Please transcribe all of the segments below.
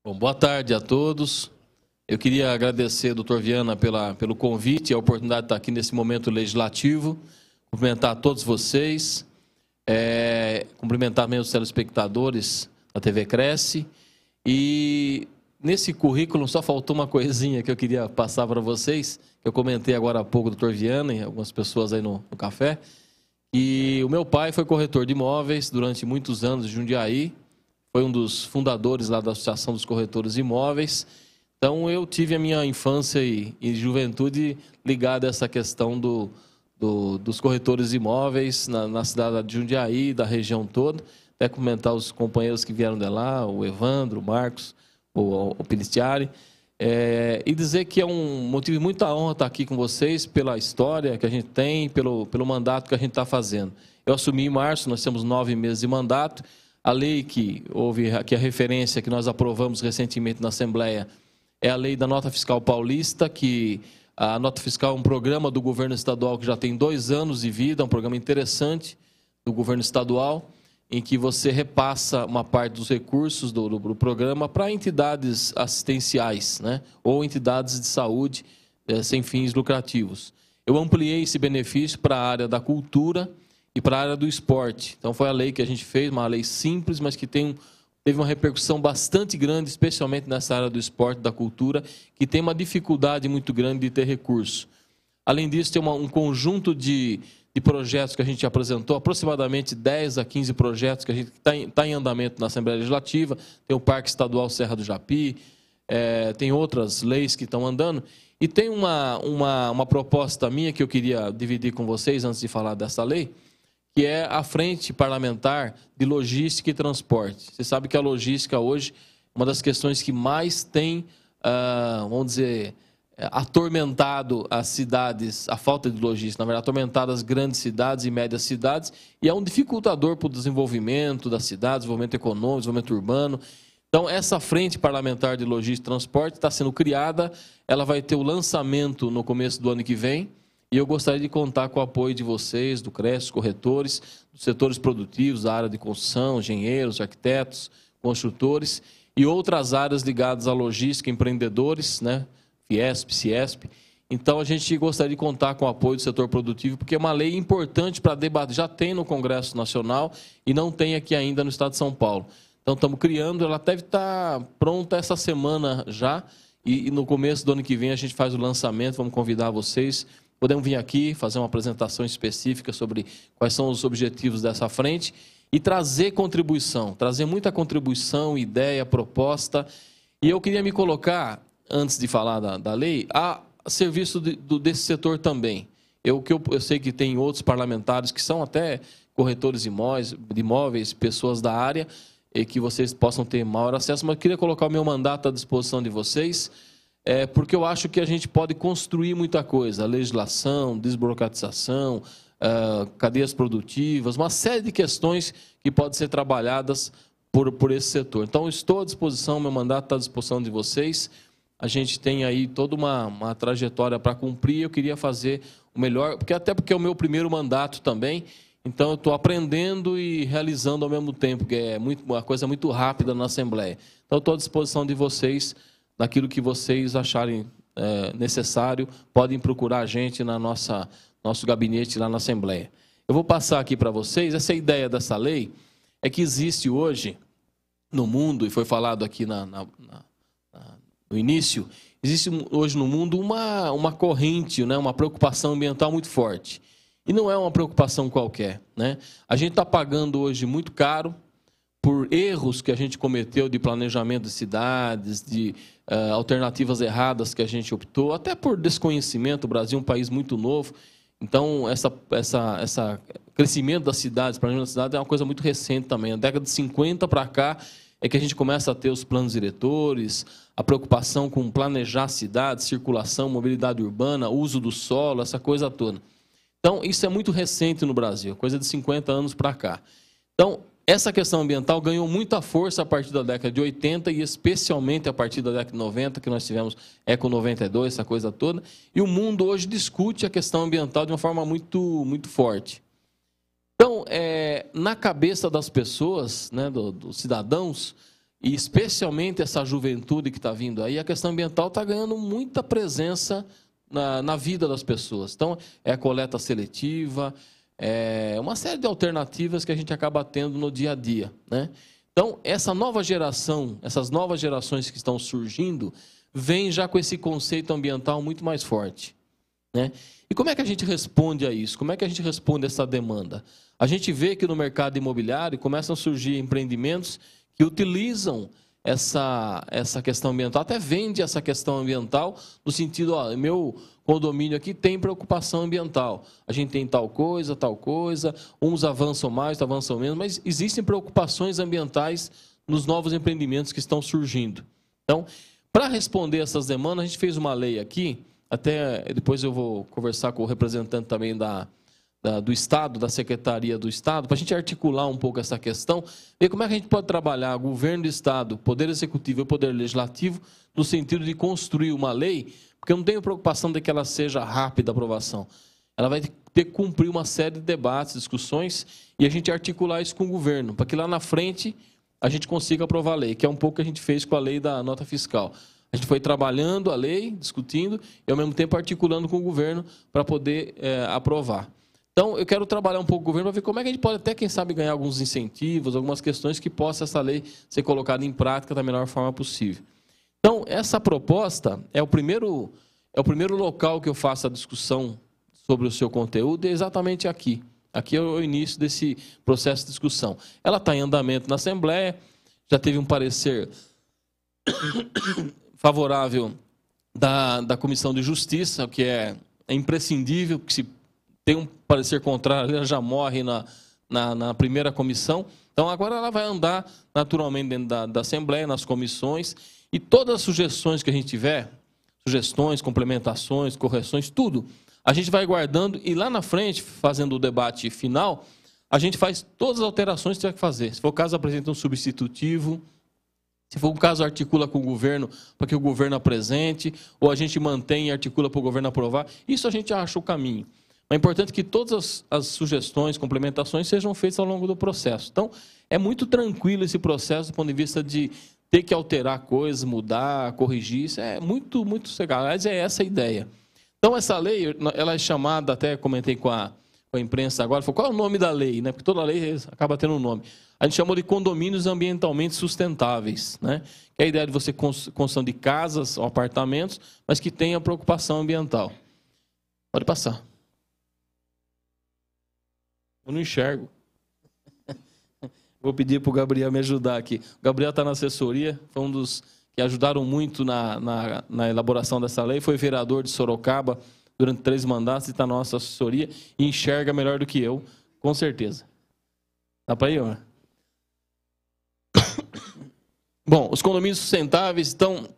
Bom, boa tarde a todos. Eu queria agradecer, doutor Viana, pelo convite e a oportunidade de estar aqui nesse momento legislativo. Cumprimentar a todos vocês, cumprimentar meus telespectadores da TV Cresce. E nesse currículo só faltou uma coisinha que eu queria passar para vocês, que eu comentei agora há pouco, doutor Viana, e algumas pessoas aí no café. E o meu pai foi corretor de imóveis durante muitos anos em Jundiaí. Foi um dos fundadores lá da Associação dos Corretores de Imóveis. Então, eu tive a minha infância e juventude ligada a essa questão dos corretores de imóveis na cidade de Jundiaí, da região toda. Até comentar os companheiros que vieram de lá, o Evandro, o Marcos, o Peliciari. E dizer que é um motivo de muita honra estar aqui com vocês pela história que a gente tem, pelo mandato que a gente está fazendo. Eu assumi em março, nós temos 9 meses de mandato. A lei que houve aqui a referência que nós aprovamos recentemente na Assembleia é a lei da nota fiscal paulista, que a nota fiscal é um programa do governo estadual que já tem 2 anos de vida, um programa interessante do governo estadual, em que você repassa uma parte dos recursos do programa para entidades assistenciais, né? Ou entidades de saúde sem fins lucrativos. Eu ampliei esse benefício para a área da cultura e para a área do esporte. Então, foi a lei que a gente fez, uma lei simples, mas que teve uma repercussão bastante grande, especialmente nessa área do esporte, da cultura, que tem uma dificuldade muito grande de ter recurso. Além disso, tem um conjunto de projetos que a gente apresentou, aproximadamente 10 a 15 projetos que a gente está em andamento na Assembleia Legislativa. Tem o Parque Estadual Serra do Japi, tem outras leis que estão andando. E tem uma proposta minha que eu queria dividir com vocês antes de falar dessa lei, que é a Frente Parlamentar de Logística e Transporte. Você sabe que a logística hoje é uma das questões que mais tem, vamos dizer, atormentado as cidades, a falta de logística, na verdade, atormentado as grandes cidades e médias cidades, e é um dificultador para o desenvolvimento das cidades, desenvolvimento econômico, desenvolvimento urbano. Então, essa Frente Parlamentar de Logística e Transporte está sendo criada, ela vai ter o lançamento no começo do ano que vem, e eu gostaria de contar com o apoio de vocês, do Cresce, corretores, dos setores produtivos, da área de construção, engenheiros, arquitetos, construtores e outras áreas ligadas à logística, empreendedores, né? Fiesp, Ciesp. Então, a gente gostaria de contar com o apoio do setor produtivo, porque é uma lei importante para debater. Já tem no Congresso Nacional e não tem aqui ainda no Estado de São Paulo. Então, estamos criando, ela deve estar pronta essa semana já, e no começo do ano que vem a gente faz o lançamento, vamos convidar vocês. Podemos vir aqui, fazer uma apresentação específica sobre quais são os objetivos dessa frente e trazer contribuição, trazer muita contribuição, ideia, proposta. E eu queria me colocar, antes de falar da lei, a serviço desse setor também. Eu sei que tem outros parlamentares que são até corretores de imóveis, pessoas da área, e que vocês possam ter maior acesso, mas eu queria colocar o meu mandato à disposição de vocês, porque eu acho que a gente pode construir muita coisa, legislação, desburocratização, cadeias produtivas, uma série de questões que podem ser trabalhadas por esse setor. Então, estou à disposição, meu mandato está à disposição de vocês. A gente tem aí toda uma trajetória para cumprir, eu queria fazer o melhor, até porque é o meu primeiro mandato também, então eu estou aprendendo e realizando ao mesmo tempo, que é uma coisa muito rápida na Assembleia. Então, estou à disposição de vocês, naquilo que vocês acharem necessário, podem procurar a gente na nosso gabinete lá na Assembleia. Eu vou passar aqui para vocês, essa ideia dessa lei é que existe hoje no mundo, e foi falado aqui no início, existe hoje no mundo uma corrente, né, uma preocupação ambiental muito forte. E não é uma preocupação qualquer, né? A gente está pagando hoje muito caro por erros que a gente cometeu de planejamento de cidades, de alternativas erradas que a gente optou, até por desconhecimento. O Brasil é um país muito novo, então essa crescimento das cidades, planejamento das cidades é uma coisa muito recente também. Na década de 50 para cá é que a gente começa a ter os planos diretores, a preocupação com planejar cidades, circulação, mobilidade urbana, uso do solo, essa coisa toda. Então, isso é muito recente no Brasil, coisa de 50 anos para cá. Então, essa questão ambiental ganhou muita força a partir da década de 80 e especialmente a partir da década de 90, que nós tivemos Eco 92, essa coisa toda. E o mundo hoje discute a questão ambiental de uma forma muito, muito forte. Então, na cabeça das pessoas, né, dos cidadãos, e especialmente essa juventude que está vindo aí, a questão ambiental está ganhando muita presença na vida das pessoas. Então, é a coleta seletiva, é uma série de alternativas que a gente acaba tendo no dia a dia, né? Então, essa nova geração, essas novas gerações que estão surgindo, vêm já com esse conceito ambiental muito mais forte, né? E como é que a gente responde a isso? Como é que a gente responde a essa demanda? A gente vê que no mercado imobiliário começam a surgir empreendimentos que utilizam essa questão ambiental, até vende essa questão ambiental, no sentido, ó, meu condomínio aqui tem preocupação ambiental, a gente tem tal coisa, uns avançam mais, outros avançam menos, mas existem preocupações ambientais nos novos empreendimentos que estão surgindo. Então, para responder essas demandas, a gente fez uma lei aqui, até depois eu vou conversar com o representante também do Estado, da Secretaria do Estado, para a gente articular um pouco essa questão, ver como é que a gente pode trabalhar governo do Estado, Poder Executivo e Poder Legislativo, no sentido de construir uma lei, porque eu não tenho preocupação de que ela seja rápida a aprovação. Ela vai ter que cumprir uma série de debates, discussões, e a gente articular isso com o governo, para que lá na frente a gente consiga aprovar a lei, que é um pouco o que a gente fez com a lei da nota fiscal. A gente foi trabalhando a lei, discutindo, e ao mesmo tempo articulando com o governo para poder aprovar. Então, eu quero trabalhar um pouco com o governo para ver como é que a gente pode até, quem sabe, ganhar alguns incentivos, algumas questões que possa essa lei ser colocada em prática da melhor forma possível. Então, essa proposta é o primeiro local que eu faço a discussão sobre o seu conteúdo, é exatamente aqui. Aqui é o início desse processo de discussão. Ela está em andamento na Assembleia, já teve um parecer favorável da Comissão de Justiça, que é imprescindível, que se tem um parecer contrário, ela já morre na primeira comissão. Então, agora ela vai andar naturalmente dentro da Assembleia, nas comissões, e todas as sugestões que a gente tiver, sugestões, complementações, correções, tudo, a gente vai guardando e lá na frente, fazendo o debate final, a gente faz todas as alterações que tiver que fazer. Se for o caso, apresenta um substitutivo, se for o caso, articula com o governo para que o governo apresente, ou a gente mantém e articula para o governo aprovar. Isso a gente acha o caminho. É importante que todas as sugestões, complementações sejam feitas ao longo do processo. Então, é muito tranquilo esse processo do ponto de vista de ter que alterar coisas, mudar, corrigir. Isso é muito, muito legal. Aliás, é essa a ideia. Então, essa lei, ela é chamada, até comentei com a imprensa agora, falou, qual é o nome da lei? Porque toda lei acaba tendo um nome. A gente chamou de condomínios ambientalmente sustentáveis, né? Que é a ideia de você construção de casas ou apartamentos, mas que tenha preocupação ambiental. Pode passar. Eu não enxergo. Vou pedir para o Gabriel me ajudar aqui. O Gabriel está na assessoria, foi um dos que ajudaram muito na elaboração dessa lei, foi vereador de Sorocaba durante 3 mandatos e está na nossa assessoria e enxerga melhor do que eu, com certeza. Dá para ir, ó? Bom, os condomínios sustentáveis, então,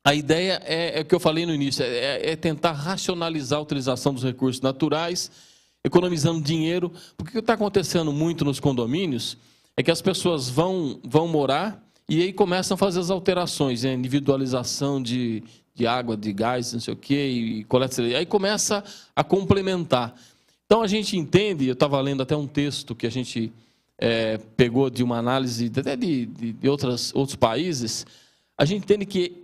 a ideia é o que eu falei no início, é tentar racionalizar a utilização dos recursos naturais, economizando dinheiro, porque o que está acontecendo muito nos condomínios é que as pessoas vão morar e aí começam a fazer as alterações, né? Individualização de água, de gás, não sei o quê, e coleta, aí começa a complementar. Então a gente entende, eu estava lendo até um texto que a gente pegou de uma análise até de outros países, a gente entende que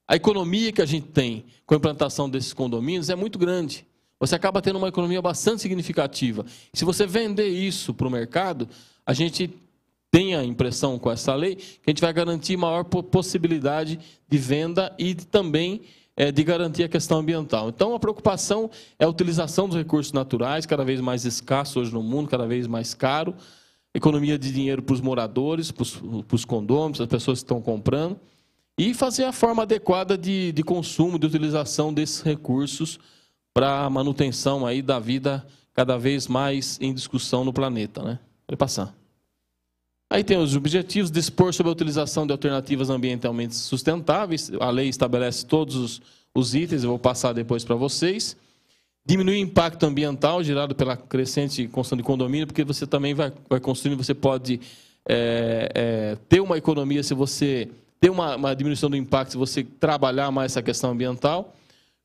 a economia que a gente tem com a implantação desses condomínios é muito grande. Você acaba tendo uma economia bastante significativa. Se você vender isso para o mercado, a gente tem a impressão com essa lei que a gente vai garantir maior possibilidade de venda e também de garantir a questão ambiental. Então, a preocupação é a utilização dos recursos naturais, cada vez mais escassos hoje no mundo, cada vez mais caro, economia de dinheiro para os moradores, para os condôminos, as pessoas que estão comprando, e fazer a forma adequada de consumo, de utilização desses recursos para a manutenção aí da vida cada vez mais em discussão no planeta, né? Pode passar. Aí tem os objetivos, dispor sobre a utilização de alternativas ambientalmente sustentáveis, a lei estabelece todos os itens, eu vou passar depois para vocês. Diminuir o impacto ambiental gerado pela crescente construção de condomínio, porque você também vai construindo, você pode ter uma economia se você ter uma diminuição do impacto, se você trabalhar mais essa questão ambiental.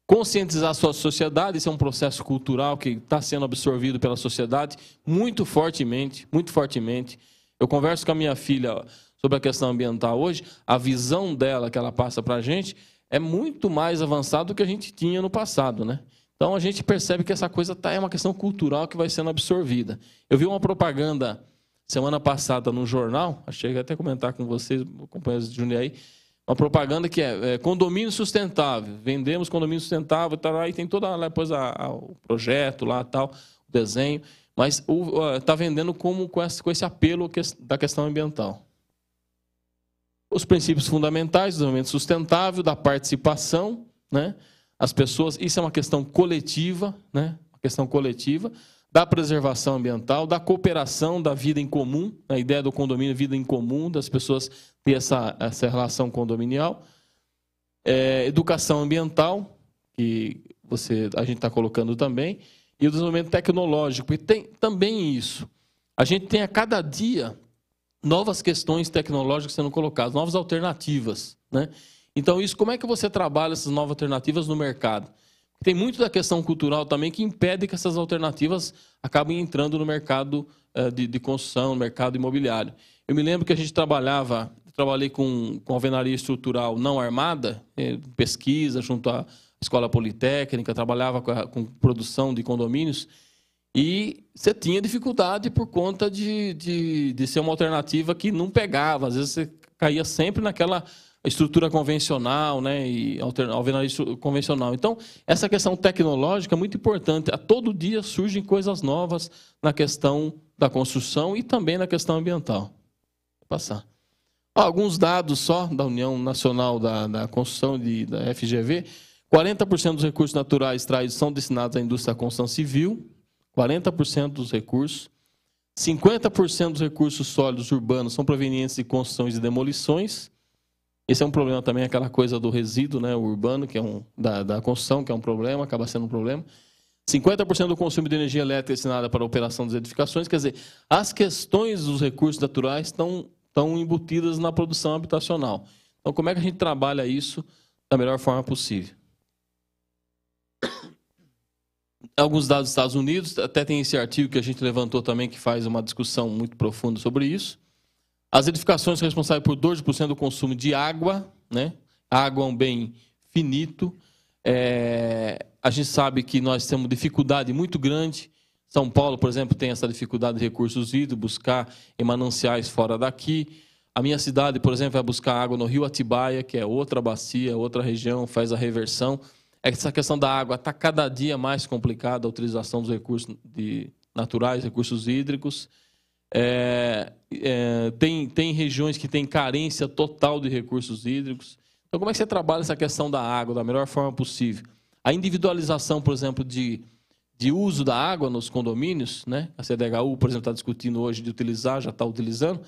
Conscientizar a sua sociedade, isso é um processo cultural que está sendo absorvido pela sociedade muito fortemente, muito fortemente. Eu converso com a minha filha sobre a questão ambiental hoje, a visão dela que ela passa para a gente é muito mais avançada do que a gente tinha no passado, né? Então a gente percebe que essa coisa é uma questão cultural que vai sendo absorvida. Eu vi uma propaganda semana passada no jornal, achei até comentar com vocês, companheiros de Jundiaí, uma propaganda que é condomínio sustentável, vendemos condomínio sustentável, tá lá, e tem toda depois o projeto lá, tal, o desenho, mas está vendendo com esse apelo da questão ambiental. Os princípios fundamentais do desenvolvimento sustentável, da participação, né? As pessoas, isso é uma questão coletiva, né? Uma questão coletiva, da preservação ambiental, da cooperação, da vida em comum, a ideia do condomínio, vida em comum, das pessoas ter essa relação condominial, educação ambiental, que a gente está colocando também, e o desenvolvimento tecnológico, e tem também isso. A gente tem a cada dia novas questões tecnológicas sendo colocadas, novas alternativas, né? Então, isso, como é que você trabalha essas novas alternativas no mercado? Tem muito da questão cultural também que impede que essas alternativas acabem entrando no mercado de construção, no mercado imobiliário. Eu me lembro que a gente trabalhei com alvenaria estrutural não armada, pesquisa junto à Escola Politécnica, trabalhava com produção de condomínios, e você tinha dificuldade por conta de ser uma alternativa que não pegava. Às vezes você caía sempre naquela estrutura convencional, né, e alvenaria convencional. Então, essa questão tecnológica é muito importante. A todo dia surgem coisas novas na questão da construção e também na questão ambiental. Vou passar. Alguns dados só da União Nacional da Construção da FGV. 40% dos recursos naturais extraídos são destinados à indústria da construção civil, 40% dos recursos. 50% dos recursos sólidos urbanos são provenientes de construções e demolições. Esse é um problema também, aquela coisa do resíduo, né, urbano, que é da construção, que é um problema, acaba sendo um problema. 50% do consumo de energia elétrica destinada para a operação das edificações. Quer dizer, as questões dos recursos naturais estão embutidas na produção habitacional. Então, como é que a gente trabalha isso da melhor forma possível? Alguns dados dos Estados Unidos, até tem esse artigo que a gente levantou também, que faz uma discussão muito profunda sobre isso. As edificações são responsáveis por 12% do consumo de água, né? A água é um bem finito. A gente sabe que nós temos dificuldade muito grande. São Paulo, por exemplo, tem essa dificuldade de recursos hídricos, buscar em mananciais fora daqui. A minha cidade, por exemplo, vai buscar água no Rio Atibaia, que é outra bacia, outra região, faz a reversão. Essa questão da água está cada dia mais complicada, a utilização dos recursos naturais, recursos hídricos. Tem regiões que têm carência total de recursos hídricos. Então, como é que você trabalha essa questão da água da melhor forma possível? A individualização, por exemplo, de uso da água nos condomínios, né? A CDHU, por exemplo, está discutindo hoje de utilizar, já está utilizando.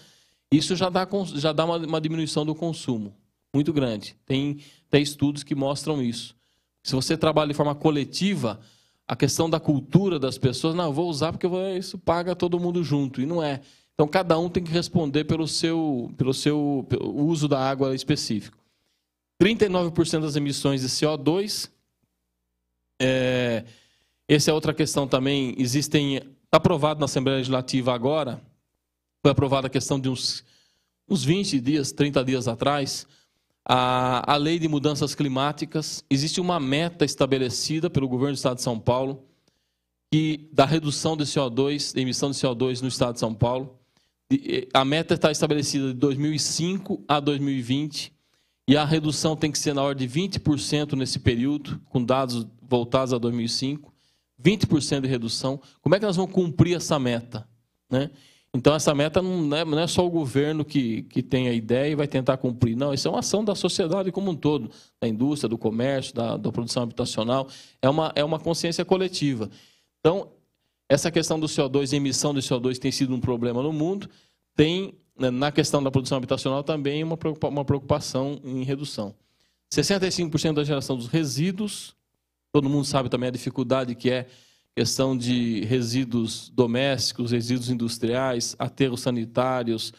Isso já dá uma diminuição do consumo muito grande. Tem estudos que mostram isso. Se você trabalha de forma coletiva, a questão da cultura das pessoas, não, eu vou usar porque isso paga todo mundo junto, e não é. Então, cada um tem que responder pelo uso da água específico. 39% das emissões de CO2. Essa é outra questão também. Está aprovado na Assembleia Legislativa agora, foi aprovada a questão de uns 20 dias, 30 dias atrás, a Lei de Mudanças Climáticas. Existe uma meta estabelecida pelo governo do Estado de São Paulo da redução de CO2, da emissão de CO2 no Estado de São Paulo. A meta está estabelecida de 2005 a 2020 e a redução tem que ser na ordem de 20% nesse período, com dados voltados a 2005, 20% de redução. Como é que nós vamos cumprir essa meta, né? Então, essa meta não é só o governo que tem a ideia e vai tentar cumprir. Não, isso é uma ação da sociedade como um todo, da indústria, do comércio, da produção habitacional. É uma consciência coletiva. Então, essa questão do CO2, a emissão de CO2 tem sido um problema no mundo. Tem, na questão da produção habitacional, também uma preocupação em redução. 65% da geração dos resíduos. Todo mundo sabe também a dificuldade que é questão de resíduos domésticos, resíduos industriais, aterros sanitários,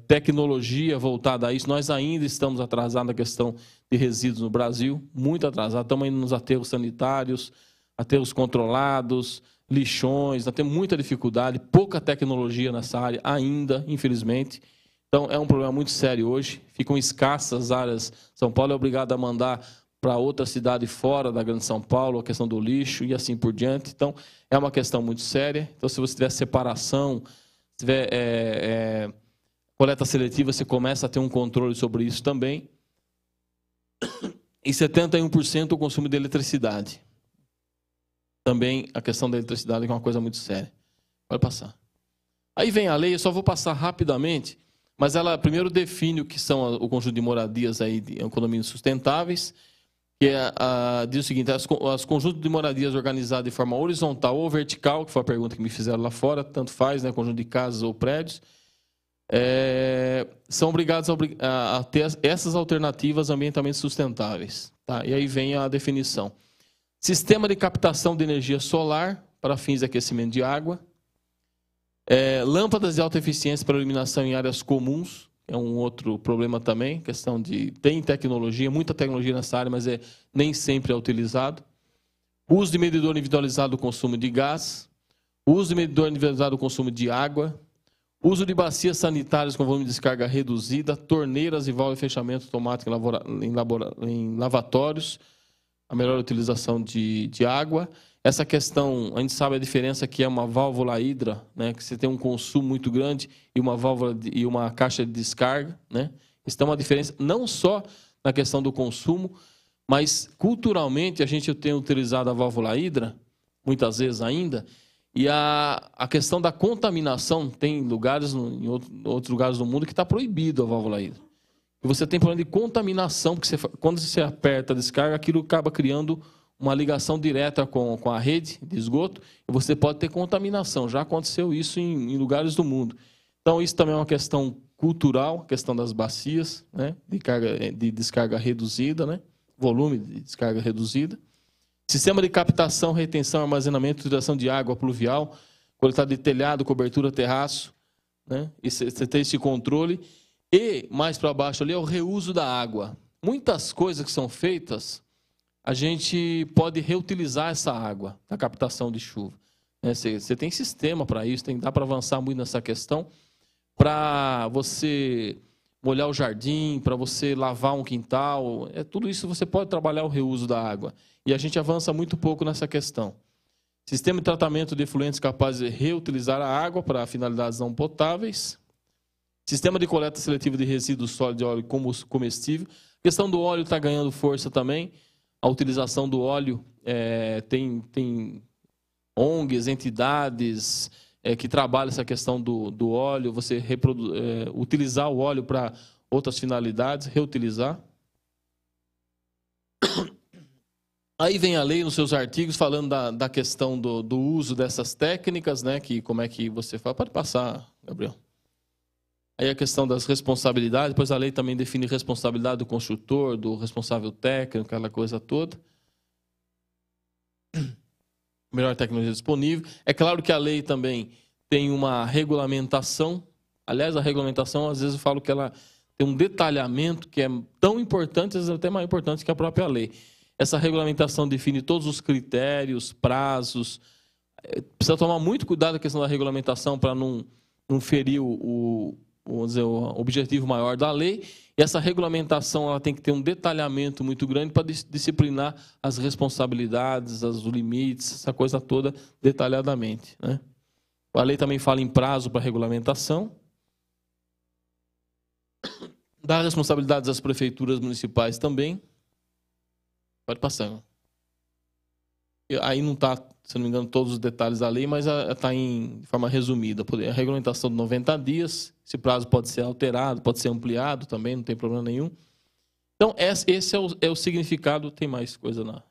tecnologia voltada a isso. Nós ainda estamos atrasados na questão de resíduos no Brasil, muito atrasados. Estamos indo nos aterros sanitários, aterros controlados, lixões, nós temos muita dificuldade, pouca tecnologia nessa área ainda, infelizmente. Então, é um problema muito sério hoje. Ficam escassas áreas. São Paulo é obrigado a mandar para outra cidade fora da Grande São Paulo, a questão do lixo e assim por diante. Então, é uma questão muito séria. Então, se você tiver separação, se tiver coleta seletiva, você começa a ter um controle sobre isso também. E 71% o consumo de eletricidade. Também a questão da eletricidade é uma coisa muito séria. Pode passar. Aí vem a lei, eu só vou passar rapidamente, mas ela primeiro define o que são o conjunto de moradias aí de condomínios sustentáveis, que diz o seguinte: as conjuntos de moradias organizados de forma horizontal ou vertical, que foi a pergunta que me fizeram lá fora, tanto faz, né, conjunto de casas ou prédios, são obrigados a ter essas alternativas ambientalmente sustentáveis. Tá? E aí vem a definição. Sistema de captação de energia solar para fins de aquecimento de água. Lâmpadas de alta eficiência para iluminação em áreas comuns. É um outro problema também, questão de... Tem tecnologia, muita tecnologia nessa área, mas nem sempre é utilizado. Uso de medidor individualizado do consumo de gás. Uso de medidor individualizado do consumo de água. Uso de bacias sanitárias com volume de descarga reduzida. Torneiras e válvula de fechamento automático em lavatórios. A melhor utilização de água. Essa questão, a gente sabe a diferença que é uma válvula hidra, né, que você tem um consumo muito grande, e uma válvula e uma caixa de descarga, né? Isso tem uma diferença não só na questão do consumo, mas culturalmente a gente tem utilizado a válvula hidra, muitas vezes ainda, e a questão da contaminação, tem lugares, em outros lugares do mundo, que está proibido a válvula hidra. E você tem problema de contaminação, porque quando você aperta a descarga, aquilo acaba criando uma ligação direta com a rede de esgoto, e você pode ter contaminação. Já aconteceu isso em lugares do mundo. Então, isso também é uma questão cultural, a questão das bacias, né, de descarga reduzida, né, volume de descarga reduzida. Sistema de captação, retenção, armazenamento e utilização de água pluvial, coletada de telhado, cobertura, terraço, né, e você tem esse controle. E, mais para baixo ali, é o reuso da água. Muitas coisas que são feitas, a gente pode reutilizar essa água da captação de chuva. Você tem sistema para isso, dá para avançar muito nessa questão, para você molhar o jardim, para você lavar um quintal, tudo isso você pode trabalhar o reuso da água. E a gente avança muito pouco nessa questão. Sistema de tratamento de efluentes capaz de reutilizar a água para finalidades não potáveis. Sistema de coleta seletiva de resíduos sólidos de óleo comestível. A questão do óleo está ganhando força também. A utilização do óleo, tem ONGs, entidades que trabalham essa questão do óleo, você utilizar o óleo para outras finalidades, reutilizar. Aí vem a lei nos seus artigos falando da questão do uso dessas técnicas, né, que como é que você faz. Pode passar, Gabriel. Aí a questão das responsabilidades, depois a lei também define responsabilidade do construtor, do responsável técnico, aquela coisa toda. Melhor tecnologia disponível. É claro que a lei também tem uma regulamentação. Aliás, a regulamentação, às vezes eu falo que ela tem um detalhamento que é tão importante, às vezes até mais importante que a própria lei. Essa regulamentação define todos os critérios, prazos. Precisa tomar muito cuidado com a questão da regulamentação para não ferir vamos dizer, o objetivo maior da lei. E essa regulamentação ela tem que ter um detalhamento muito grande para disciplinar as responsabilidades, os limites, essa coisa toda detalhadamente, né? A lei também fala em prazo para regulamentação. Dá responsabilidades às prefeituras municipais também. Pode passar. Aí não está, se não me engano, todos os detalhes da lei, mas está de forma resumida. A regulamentação de 90 dias, esse prazo pode ser alterado, pode ser ampliado também, não tem problema nenhum. Então, esse é o significado, tem mais coisa lá,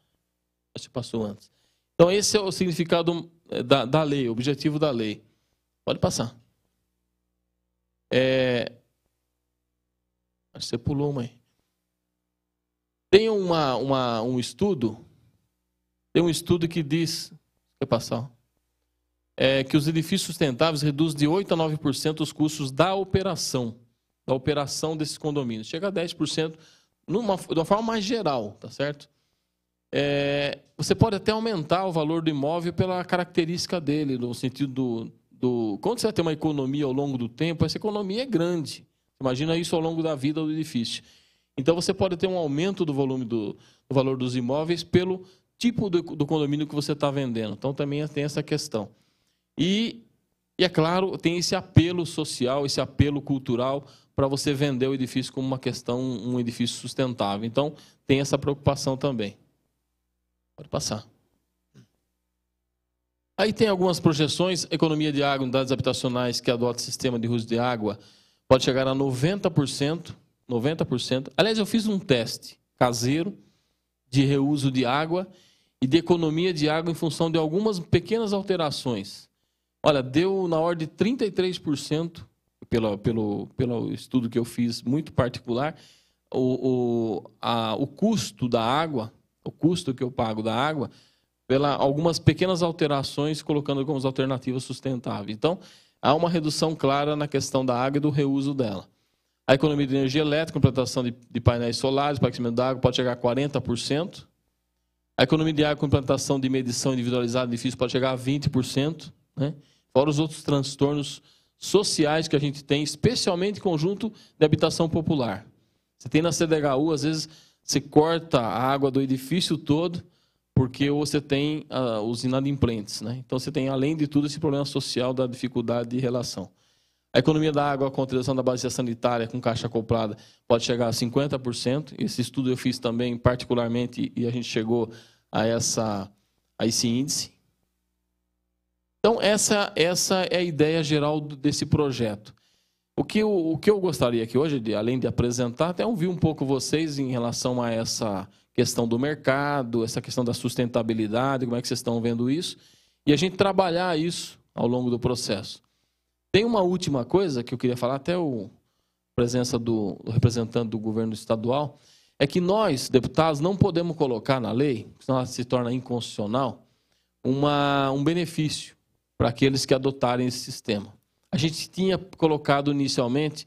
acho que passou antes. Então, esse é o significado da lei, o objetivo da lei. Pode passar. Acho que você pulou uma aí. Tem um estudo... Tem um estudo que diz, quer passar? Que os edifícios sustentáveis reduzem de 8% a 9% os custos da operação desses condomínios. Chega a 10% de uma forma mais geral, tá certo? você pode até aumentar o valor do imóvel pela característica dele, no sentido quando você vai ter uma economia ao longo do tempo, essa economia é grande. Imagina isso ao longo da vida do edifício. Então, você pode ter um aumento do volume do valor dos imóveis pelo tipo do condomínio que você está vendendo. Então, também tem essa questão. E é claro, tem esse apelo social, esse apelo cultural para você vender o edifício como uma questão, um edifício sustentável. Então, tem essa preocupação também. Pode passar. Aí tem algumas projeções, economia de água, unidades habitacionais que adotam sistema de uso de água, pode chegar a 90%. 90%. Aliás, eu fiz um teste caseiro de reuso de água e de economia de água em função de algumas pequenas alterações. Olha, deu na ordem de 33%, pelo estudo que eu fiz, muito particular, o custo da água, o custo que eu pago da água, pela algumas pequenas alterações, colocando como alternativa sustentável. Então, há uma redução clara na questão da água e do reuso dela. A economia de energia elétrica, implantação de painéis solares para aquecimento da água, pode chegar a 40%. A economia de água com implantação de medição individualizada de edifício pode chegar a 20%. Né? Fora os outros transtornos sociais que a gente tem, especialmente conjunto de habitação popular. Você tem na CDHU, às vezes, você corta a água do edifício todo, porque você tem os inadimplentes. Né? Então, você tem, além de tudo, esse problema social da dificuldade de relação. A economia da água com a utilização da bacia sanitária com caixa acoplada pode chegar a 50%. Esse estudo eu fiz também particularmente e a gente chegou a esse índice. Então, essa é a ideia geral desse projeto. O que eu gostaria aqui hoje, além de apresentar, até ouvir um pouco vocês em relação a essa questão do mercado, essa questão da sustentabilidade, como é que vocês estão vendo isso, e a gente trabalhar isso ao longo do processo. Tem uma última coisa que eu queria falar, até a presença do representante do governo estadual, é que nós, deputados, não podemos colocar na lei, senão ela se torna inconstitucional, um benefício para aqueles que adotarem esse sistema. A gente tinha colocado inicialmente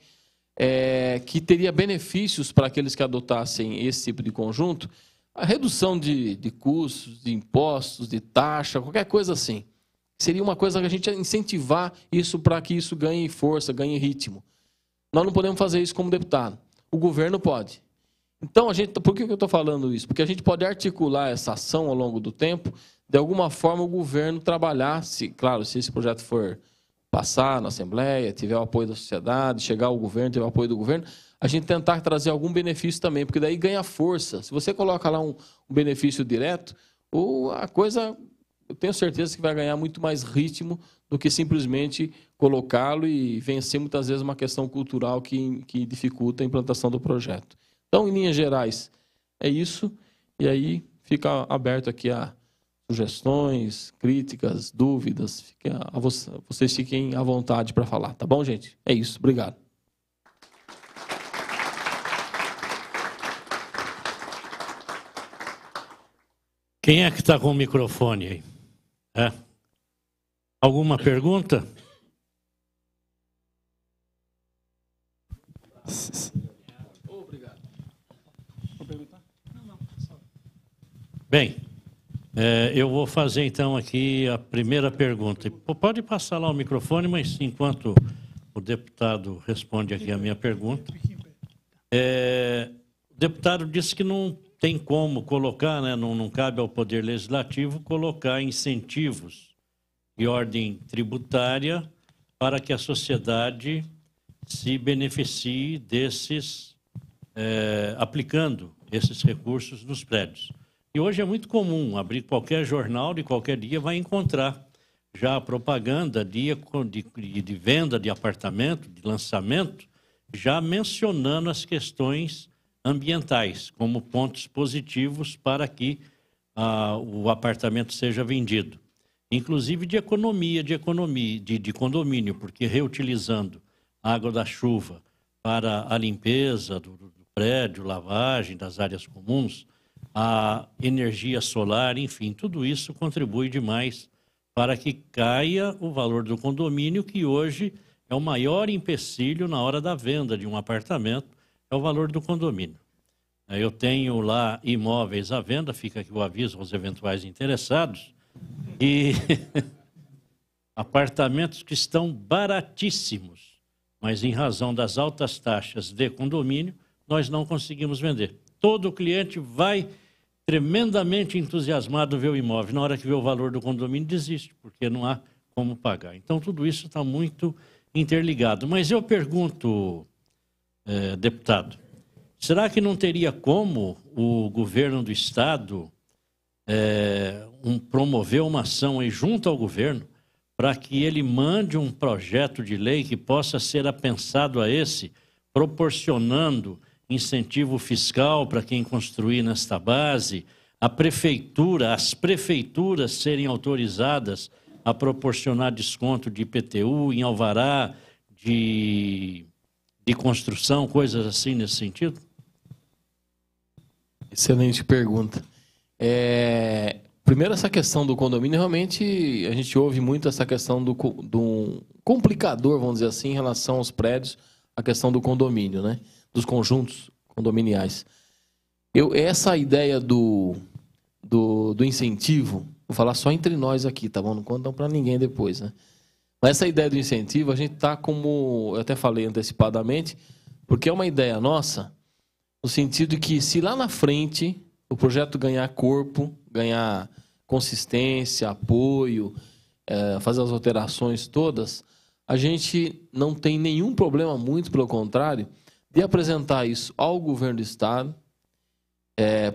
que teria benefícios para aqueles que adotassem esse tipo de conjunto, a redução de custos, de impostos, de taxa, qualquer coisa assim. Seria uma coisa que a gente ia incentivar isso para que isso ganhe força, ganhe ritmo. Nós não podemos fazer isso como deputado. O governo pode. Então, por que eu estou falando isso? Porque a gente pode articular essa ação ao longo do tempo, de alguma forma o governo trabalhar, claro, se esse projeto for passar na Assembleia, tiver o apoio da sociedade, chegar ao governo, tiver o apoio do governo, a gente tentar trazer algum benefício também, porque daí ganha força. Se você coloca lá um benefício direto, a coisa... eu tenho certeza que vai ganhar muito mais ritmo do que simplesmente colocá-lo e vencer muitas vezes uma questão cultural que dificulta a implantação do projeto. Então, em linhas gerais, é isso. E aí fica aberto aqui a sugestões, críticas, dúvidas. Vocês fiquem à vontade para falar. Tá bom, gente? É isso. Obrigado. Quem é que está com o microfone aí? Alguma pergunta? Obrigado. Bem, eu vou fazer então aqui a primeira pergunta. Pode passar lá o microfone, mas enquanto o deputado responde aqui a minha pergunta. O deputado disse que não tem como colocar, né, não cabe ao Poder Legislativo colocar incentivos de ordem tributária para que a sociedade se beneficie aplicando esses recursos nos prédios. E hoje é muito comum abrir qualquer jornal de qualquer dia, vai encontrar já a propaganda de venda de apartamento, de lançamento, já mencionando as questões ambientais como pontos positivos para que o apartamento seja vendido. Inclusive de condomínio, porque reutilizando a água da chuva para a limpeza do prédio, lavagem das áreas comuns, a energia solar, enfim, tudo isso contribui demais para que caia o valor do condomínio, que hoje é o maior empecilho na hora da venda de um apartamento, é o valor do condomínio. Eu tenho lá imóveis à venda, fica aqui o aviso aos eventuais interessados, e apartamentos que estão baratíssimos, mas em razão das altas taxas de condomínio, nós não conseguimos vender. Todo cliente vai tremendamente entusiasmado ver o imóvel. Na hora que vê o valor do condomínio, desiste, porque não há como pagar. Então, tudo isso está muito interligado. Mas eu pergunto, deputado, será que não teria como o governo do Estado promover uma ação aí junto ao governo para que ele mande um projeto de lei que possa ser apensado a esse, proporcionando incentivo fiscal para quem construir nesta base, as prefeituras serem autorizadas a proporcionar desconto de IPTU em alvará de construção, coisas assim nesse sentido? Excelente pergunta. Primeiro, essa questão do condomínio, realmente a gente ouve muito essa questão do complicador, vamos dizer assim, em relação aos prédios, a questão do condomínio, né? Dos conjuntos condominiais. Essa ideia do incentivo, vou falar só entre nós aqui, tá bom? Não contam para ninguém depois, né? Mas essa ideia do incentivo, a gente está como, eu até falei antecipadamente, porque é uma ideia nossa, no sentido de que se lá na frente o projeto ganhar corpo, ganhar consistência, apoio, fazer as alterações todas, a gente não tem nenhum problema, muito pelo contrário, de apresentar isso ao governo do Estado,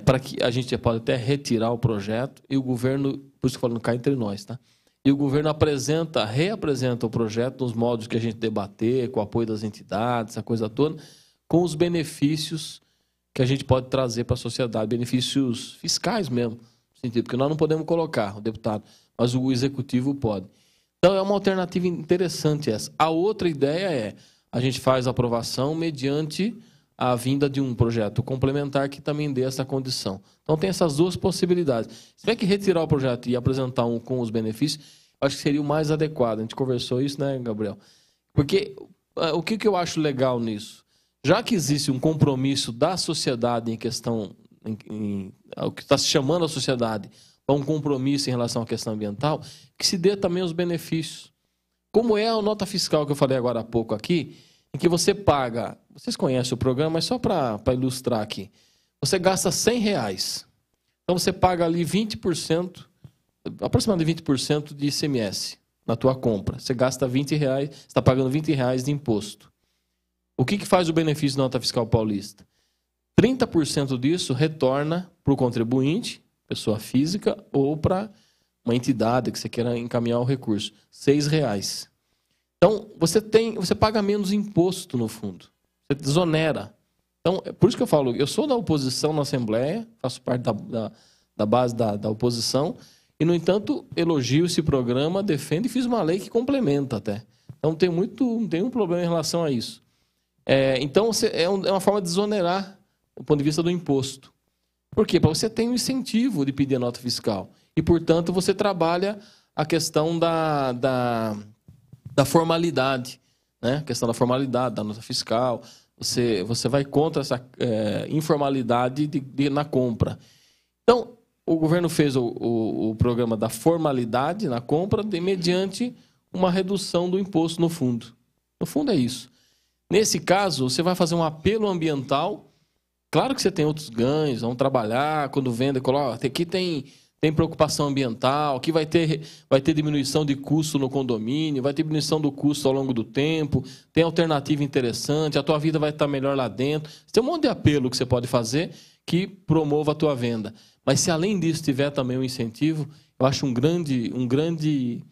para que a gente pode até retirar o projeto e o governo, por isso que eu falo, não cai entre nós, tá? E o governo reapresenta o projeto nos modos que a gente debater, com o apoio das entidades, essa coisa toda, com os benefícios que a gente pode trazer para a sociedade, benefícios fiscais mesmo, porque nós não podemos colocar, o deputado, mas o executivo pode. Então, é uma alternativa interessante essa. A outra ideia a gente faz a aprovação mediante a vinda de um projeto complementar que também dê essa condição. Então, tem essas duas possibilidades. Se tiver que retirar o projeto e apresentar um com os benefícios, acho que seria o mais adequado. A gente conversou isso, né, Gabriel? Porque o que eu acho legal nisso? Já que existe um compromisso da sociedade em questão, o que está se chamando a sociedade, para um compromisso em relação à questão ambiental, que se dê também os benefícios. Como é a nota fiscal que eu falei agora há pouco aqui, em que você paga, vocês conhecem o programa, mas só para ilustrar aqui, você gasta R$100, então você paga ali 20%, aproximadamente 20% de ICMS na tua compra. Você gasta R$20, você está pagando R$20 de imposto. O que faz o benefício da nota fiscal paulista? 30% disso retorna para o contribuinte, pessoa física, ou para uma entidade que você queira encaminhar o recurso. R$6. Então, você paga menos imposto, no fundo. Você desonera. Então, é por isso que eu falo, eu sou da oposição na Assembleia, faço parte da base da oposição, e, no entanto, elogio esse programa, defendo e fiz uma lei que complementa até. Então, não tem um problema em relação a isso. Então, é uma forma de desonerar do ponto de vista do imposto. Por quê? Para você ter um incentivo de pedir a nota fiscal. E, portanto, você trabalha a questão da formalidade, né? A questão da formalidade, da nota fiscal. Você vai contra essa informalidade na compra. Então, o governo fez o programa da formalidade na compra mediante uma redução do imposto no fundo. No fundo é isso. Nesse caso, você vai fazer um apelo ambiental. Claro que você tem outros ganhos, vão trabalhar, quando vende, coloca, aqui tem preocupação ambiental, aqui vai ter diminuição de custo no condomínio, vai ter diminuição do custo ao longo do tempo, tem alternativa interessante, a tua vida vai estar melhor lá dentro. Tem um monte de apelo que você pode fazer que promova a tua venda. Mas se além disso tiver também um incentivo, eu acho um grande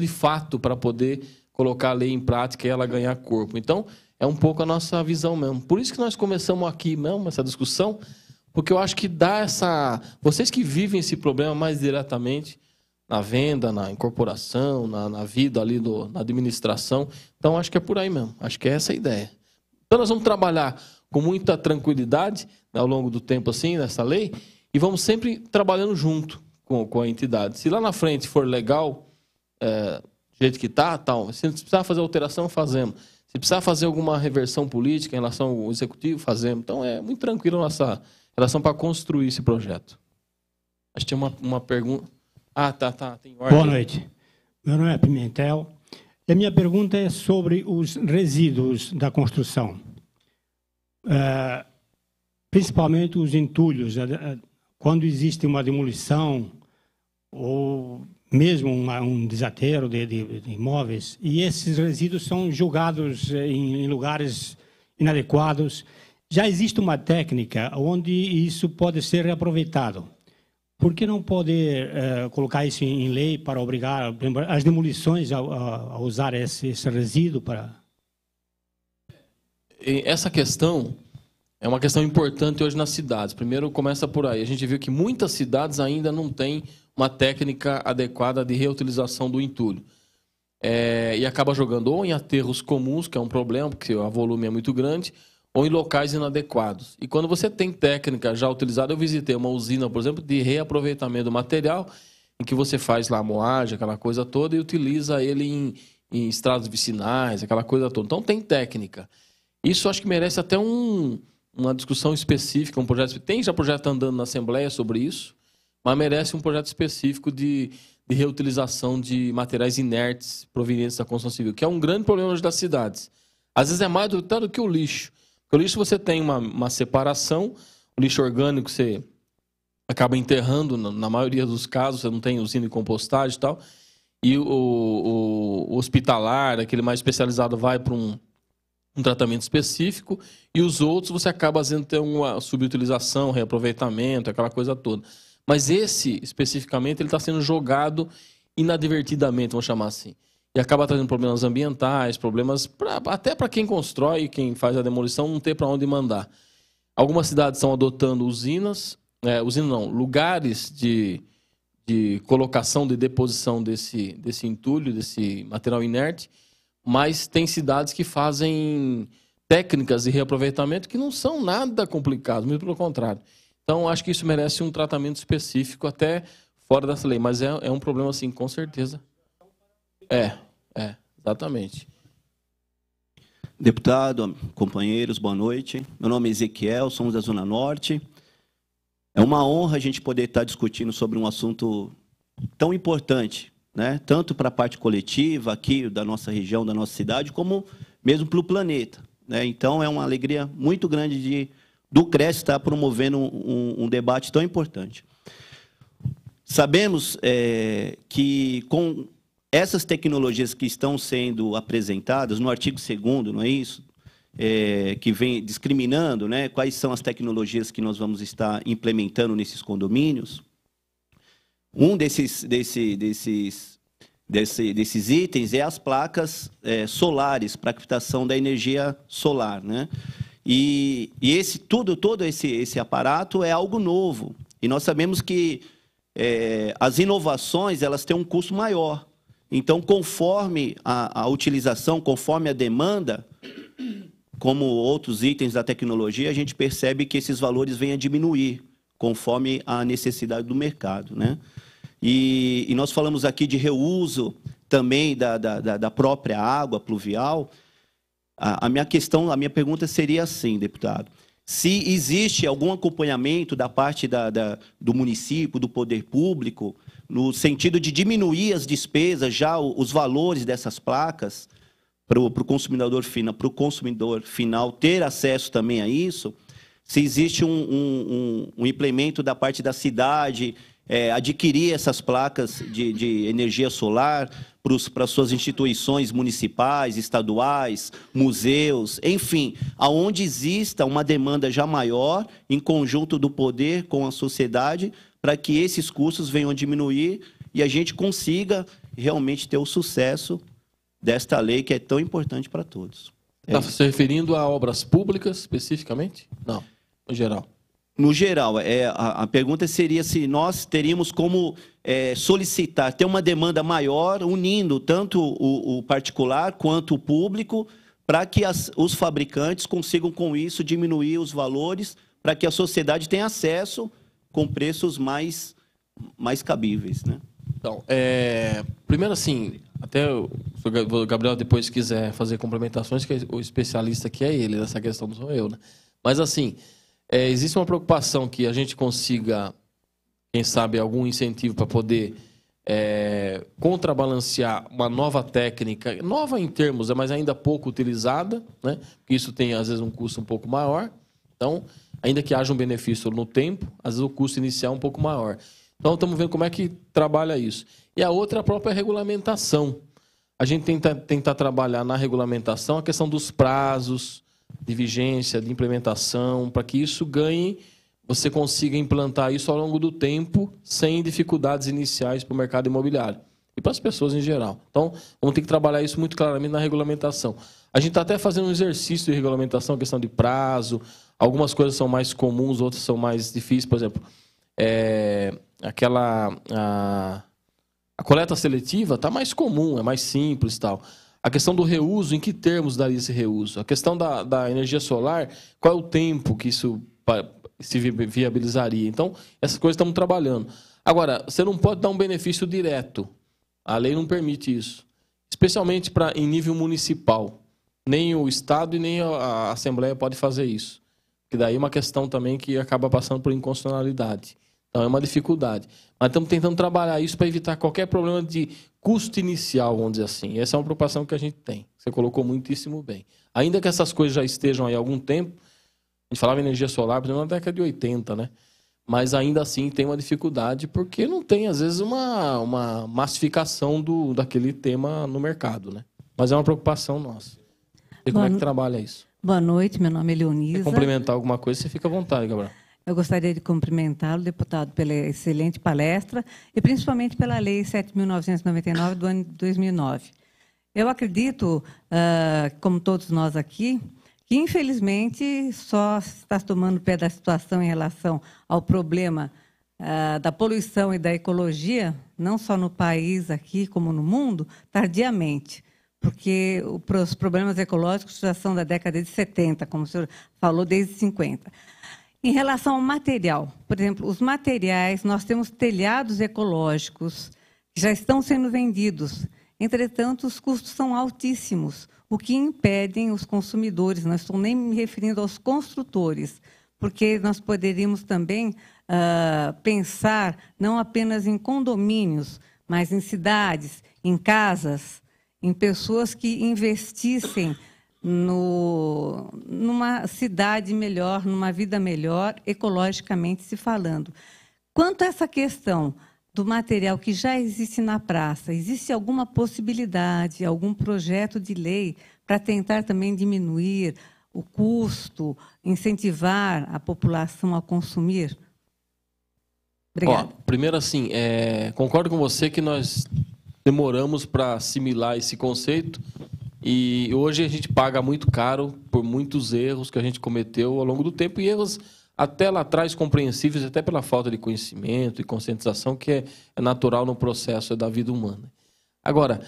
fato para poder colocar a lei em prática e ela ganhar corpo. Então, é um pouco a nossa visão mesmo. Por isso que nós começamos aqui mesmo, essa discussão, porque eu acho que dá essa... Vocês que vivem esse problema mais diretamente, na venda, na incorporação, na vida ali, na administração, então acho que é por aí mesmo. Acho que é essa a ideia. Então nós vamos trabalhar com muita tranquilidade, né, ao longo do tempo, assim, nessa lei, e vamos sempre trabalhando junto com a entidade. Se lá na frente for legal, do jeito que está, tal, se precisar fazer alteração, fazemos. Se precisar fazer alguma reversão política em relação ao executivo, fazemos. Então, é muito tranquilo a nossa relação para construir esse projeto. Acho que tinha uma pergunta. Ah, tá. Tem ordem. Boa noite. Meu nome é Pimentel. E a minha pergunta é sobre os resíduos da construção. Principalmente os entulhos. Quando existe uma demolição ou mesmo um desaterro de imóveis, e esses resíduos são jogados em lugares inadequados, já existe uma técnica onde isso pode ser reaproveitado. Por que não poder colocar isso em lei para obrigar as demolições a usar esse resíduo para... Essa questão é uma questão importante hoje nas cidades. Primeiro, começa por aí. A gente viu que muitas cidades ainda não têm uma técnica adequada de reutilização do entulho. E acaba jogando ou em aterros comuns, que é um problema, porque o volume é muito grande, ou em locais inadequados. E quando você tem técnica já utilizada, eu visitei uma usina, por exemplo, de reaproveitamento do material, em que você faz lá a moagem, aquela coisa toda, e utiliza ele em estradas vicinais, aquela coisa toda. Então tem técnica. Isso acho que merece até uma discussão específica, um projeto. Tem já projeto andando na Assembleia sobre isso, mas merece um projeto específico de reutilização de materiais inertes provenientes da construção civil, que é um grande problema hoje das cidades. Às vezes é mais do que o lixo. Porque o lixo você tem uma separação, o lixo orgânico você acaba enterrando, na maioria dos casos, você não tem usina de compostagem e tal, e o hospitalar, aquele mais especializado, vai para um tratamento específico, e os outros você acaba fazendo ter uma subutilização, reaproveitamento, aquela coisa toda. Mas esse, especificamente, ele está sendo jogado inadvertidamente, vamos chamar assim. E acaba trazendo problemas ambientais, problemas até para quem constrói, quem faz a demolição, não ter para onde mandar. Algumas cidades estão adotando lugares de colocação, de deposição desse entulho, desse material inerte, mas tem cidades que fazem técnicas de reaproveitamento que não são nada complicadas, muito pelo contrário. Então, acho que isso merece um tratamento específico até fora dessa lei, mas é um problema, assim, com certeza. Exatamente. Deputado, companheiros, boa noite. Meu nome é Ezequiel, somos da Zona Norte. É uma honra a gente poder estar discutindo sobre um assunto tão importante, né? Tanto para a parte coletiva aqui da nossa região, da nossa cidade, como mesmo para o planeta, né? Então, é uma alegria muito grande do CRES estar promovendo um debate tão importante. Sabemos que com essas tecnologias que estão sendo apresentadas no artigo 2º, não é isso? Que vem discriminando, né, quais são as tecnologias que nós vamos estar implementando nesses condomínios. Um desses itens é as placas solares para captação da energia solar, né? E todo esse aparato é algo novo. E nós sabemos que as inovações elas têm um custo maior. Então, conforme a utilização, conforme a demanda, como outros itens da tecnologia, a gente percebe que esses valores vêm a diminuir, conforme a necessidade do mercado, né? E nós falamos aqui de reuso também da própria água pluvial. A minha pergunta seria assim, deputado: se existe algum acompanhamento da parte do município, do poder público, no sentido de diminuir as despesas, já os valores dessas placas, para o consumidor final ter acesso também a isso, se existe um implemento da parte da cidade, adquirir essas placas de energia solar para suas instituições municipais, estaduais, museus, enfim, aonde exista uma demanda já maior, em conjunto do poder com a sociedade, para que esses custos venham a diminuir e a gente consiga realmente ter o sucesso desta lei que é tão importante para todos. Está se referindo a obras públicas, especificamente? Não, no geral. No geral, a pergunta seria se nós teríamos como solicitar, ter uma demanda maior, unindo tanto o particular quanto o público, para que os fabricantes consigam, com isso, diminuir os valores, para que a sociedade tenha acesso com preços mais cabíveis, né? Então, primeiro assim, até o Gabriel depois quiser fazer complementações, que o especialista aqui é ele, nessa questão não sou eu, né? Mas assim, existe uma preocupação que a gente consiga, quem sabe, algum incentivo para poder contrabalancear uma nova técnica, nova em termos, mas ainda pouco utilizada, né? Porque isso tem, às vezes, um custo um pouco maior. Então, ainda que haja um benefício no tempo, às vezes o custo inicial é um pouco maior. Então, estamos vendo como é que trabalha isso. E a outra é a própria regulamentação. A gente tentar trabalhar na regulamentação a questão dos prazos de vigência, de implementação, para que isso ganhe, você consiga implantar isso ao longo do tempo, sem dificuldades iniciais para o mercado imobiliário e para as pessoas em geral. Então, vamos ter que trabalhar isso muito claramente na regulamentação. A gente está até fazendo um exercício de regulamentação, questão de prazo. Algumas coisas são mais comuns, outras são mais difíceis. Por exemplo, a coleta seletiva está mais comum, é mais simples e tal. A questão do reuso, em que termos daria esse reuso? A questão da energia solar, qual é o tempo que isso se viabilizaria? Então, essas coisas estamos trabalhando. Agora, você não pode dar um benefício direto. A lei não permite isso. Especialmente em nível municipal. Nem o Estado e nem a Assembleia pode fazer isso. Que daí é uma questão também que acaba passando por inconstitucionalidade. Então, é uma dificuldade. Mas estamos tentando trabalhar isso para evitar qualquer problema de custo inicial, vamos dizer assim. Essa é uma preocupação que a gente tem. Você colocou muitíssimo bem. Ainda que essas coisas já estejam aí há algum tempo, a gente falava em energia solar, por exemplo, na década de 80, né? Mas ainda assim tem uma dificuldade, porque não tem, às vezes, uma massificação daquele tema no mercado, né? Mas é uma preocupação nossa. E como é que trabalha isso? Boa noite, meu nome é Leonisa. Se complementar alguma coisa, você fica à vontade, Gabriel. Eu gostaria de cumprimentá-lo, deputado, pela excelente palestra e principalmente pela Lei 7.999 do ano 2009. Eu acredito, como todos nós aqui, que infelizmente só está tomando pé da situação em relação ao problema da poluição e da ecologia, não só no país aqui como no mundo, tardiamente. Porque os problemas ecológicos já são da década de 70, como o senhor falou, desde 50. Em relação ao material, por exemplo, os materiais, nós temos telhados ecológicos que já estão sendo vendidos. Entretanto, os custos são altíssimos, o que impedem os consumidores, não estou nem me referindo aos construtores, porque nós poderíamos também pensar não apenas em condomínios, mas em cidades, em casas, em pessoas que investissem numa cidade melhor, numa vida melhor, ecologicamente se falando. Quanto a essa questão do material que já existe na praça, existe alguma possibilidade, algum projeto de lei para tentar também diminuir o custo, incentivar a população a consumir? Obrigada. Primeiro, assim, concordo com você que nós demoramos para assimilar esse conceito e hoje a gente paga muito caro por muitos erros que a gente cometeu ao longo do tempo e erros até lá atrás compreensíveis, até pela falta de conhecimento e conscientização que é natural no processo da vida humana. Agora,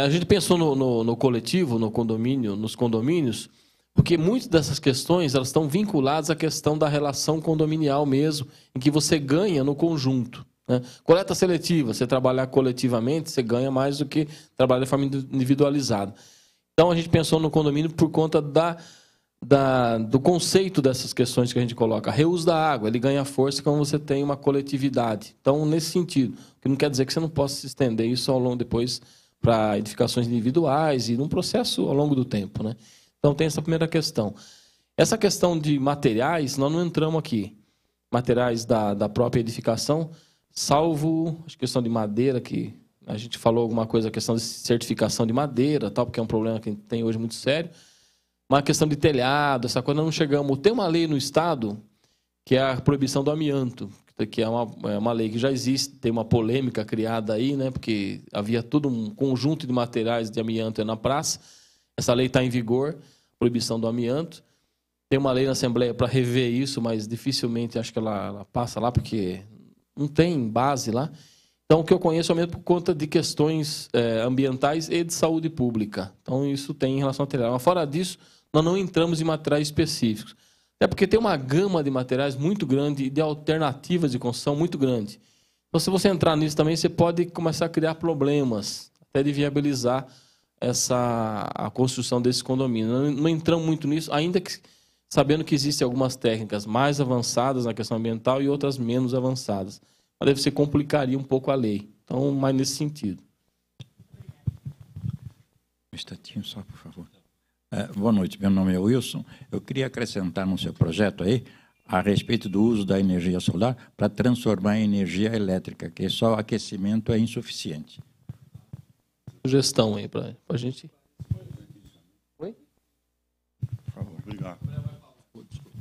a gente pensou no coletivo, no condomínio, nos condomínios, porque muitas dessas questões elas estão vinculadas à questão da relação condominial mesmo, em que você ganha no conjunto. Né? Coleta seletiva, você trabalhar coletivamente, você ganha mais do que trabalhar de forma individualizada. Então, a gente pensou no condomínio por conta do conceito dessas questões que a gente coloca. Reuso da água, ele ganha força quando você tem uma coletividade. Então, nesse sentido, que não quer dizer que você não possa se estender isso ao longo depois para edificações individuais e num processo ao longo do tempo. Né? Então, tem essa primeira questão. Essa questão de materiais, nós não entramos aqui. Materiais da própria edificação, salvo a questão de madeira, que a gente falou alguma coisa, a questão de certificação de madeira, tal, porque é um problema que a gente tem hoje muito sério. Mas a questão de telhado, essa coisa, nós não chegamos. Tem uma lei no Estado, que é a proibição do amianto, que é uma lei que já existe, tem uma polêmica criada aí, né, porque havia todo um conjunto de materiais de amianto na praça. Essa lei está em vigor, proibição do amianto. Tem uma lei na Assembleia para rever isso, mas dificilmente acho que ela passa lá, porque não tem base lá. Então, o que eu conheço é mesmo por conta de questões ambientais e de saúde pública. Então, isso tem em relação ao material. Mas, fora disso, nós não entramos em materiais específicos. Até porque tem uma gama de materiais muito grande e de alternativas de construção muito grande. Então, se você entrar nisso também, você pode começar a criar problemas, até de viabilizar a construção desse condomínio. Não entramos muito nisso, ainda que sabendo que existem algumas técnicas mais avançadas na questão ambiental e outras menos avançadas. Mas deve ser complicaria um pouco a lei. Então, mais nesse sentido. Um instantinho só, por favor. Boa noite, meu nome é Wilson. Eu queria acrescentar no seu projeto aí a respeito do uso da energia solar para transformar em energia elétrica, que só o aquecimento é insuficiente. Sugestão aí para a gente. Oi? Por favor. Obrigado.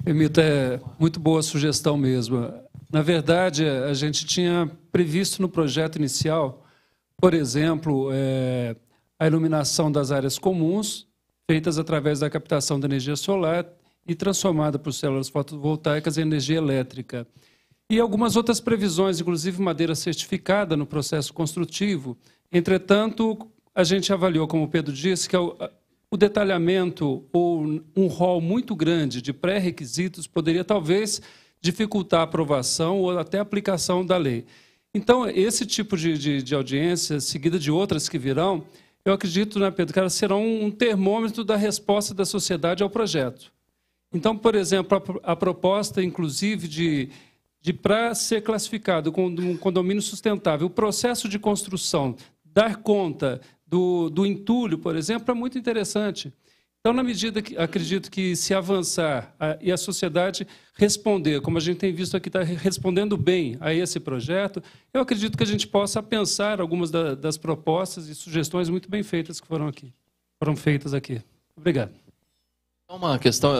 Permita, é muito boa a sugestão mesmo. Na verdade, a gente tinha previsto no projeto inicial, por exemplo, a iluminação das áreas comuns, feitas através da captação da energia solar e transformada por células fotovoltaicas em energia elétrica. E algumas outras previsões, inclusive madeira certificada no processo construtivo. Entretanto, a gente avaliou, como o Pedro disse, que o detalhamento ou um rol muito grande de pré-requisitos poderia talvez dificultar a aprovação ou até a aplicação da lei. Então, esse tipo de audiência, seguida de outras que virão, eu acredito, né, Pedro, que elas serão um termômetro da resposta da sociedade ao projeto. Então, por exemplo, a proposta, inclusive, de para ser classificado como um condomínio sustentável, o processo de construção, dar conta do entulho, por exemplo, é muito interessante. Então, na medida que acredito que se avançar e a sociedade responder, como a gente tem visto aqui, está respondendo bem a esse projeto, eu acredito que a gente possa pensar algumas das propostas e sugestões muito bem feitas que foram feitas aqui. Obrigado. Uma questão,